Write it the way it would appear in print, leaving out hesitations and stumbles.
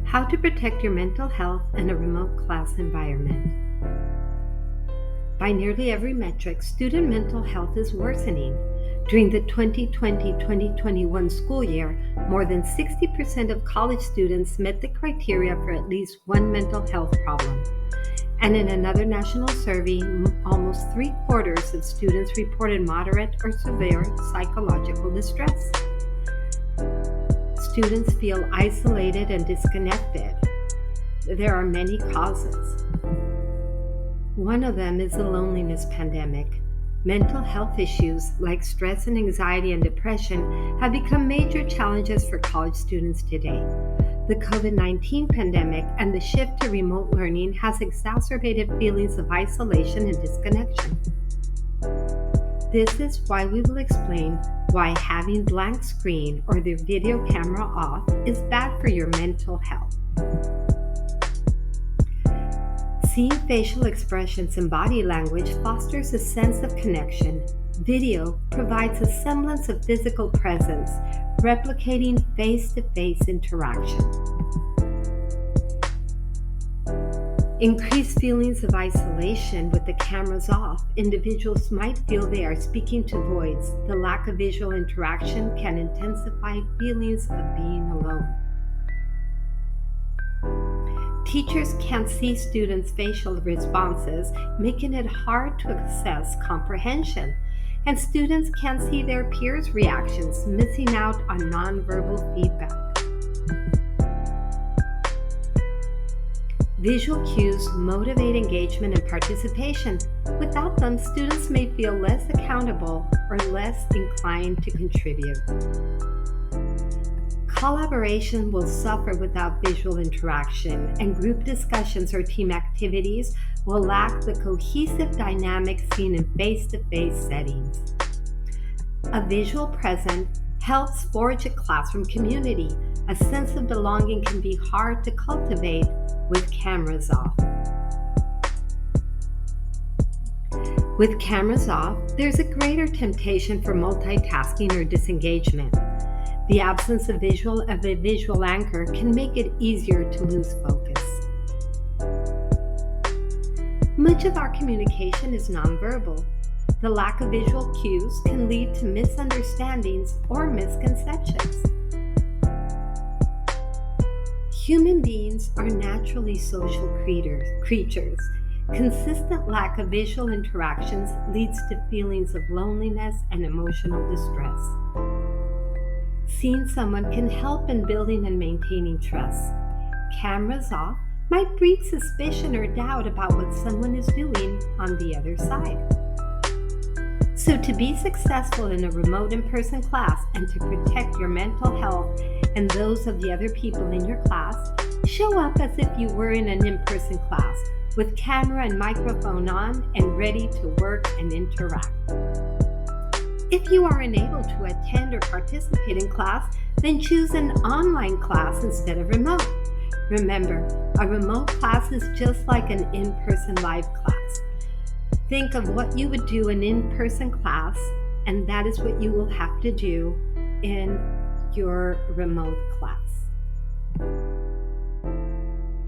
How to protect your mental health in a remote class environment. By nearly every metric, student mental health is worsening. During the 2020-2021 school year, more than 60% of college students met the criteria for at least one mental health problem. And in another national survey, almost 3/4 of students reported moderate or severe psychological distress. Students feel isolated and disconnected. There are many causes. One of them is the loneliness pandemic. Mental health issues like stress and anxiety and depression have become major challenges for college students today. The COVID-19 pandemic and the shift to remote learning has exacerbated feelings of isolation and disconnection. This is why we will explain why having blank screen or the video camera off is bad for your mental health. Seeing facial expressions and body language fosters a sense of connection. Video provides a semblance of physical presence, replicating face-to-face interaction. Increased feelings of isolation with the cameras off. Individuals might feel they are speaking to voids. The lack of visual interaction can intensify feelings of being alone. Teachers can't see students' facial responses, making it hard to assess comprehension. And students can't see their peers' reactions, missing out on nonverbal feedback. Visual cues motivate engagement and participation. Without them, students may feel less accountable or less inclined to contribute. Collaboration will suffer without visual interaction, and group discussions or team activities will lack the cohesive dynamic seen in face-to-face settings. A visual presence helps forge a classroom community. A sense of belonging can be hard to cultivate with cameras off. With cameras off, there's a greater temptation for multitasking or disengagement. The absence of a visual anchor can make it easier to lose focus. Much of our communication is nonverbal. The lack of visual cues can lead to misunderstandings or misconceptions. Human beings are naturally social creatures. Consistent lack of visual interactions leads to feelings of loneliness and emotional distress. Seeing someone can help in building and maintaining trust. Cameras off might breed suspicion or doubt about what someone is doing on the other side. So to be successful in a remote in-person class and to protect your mental health and those of the other people in your class, show up as if you were in an in-person class with camera and microphone on and ready to work and interact. If you are unable to attend or participate in class, then choose an online class instead of remote. Remember, a remote class is just like an in-person live class. Think of what you would do in in-person class, and that is what you will have to do in your remote class.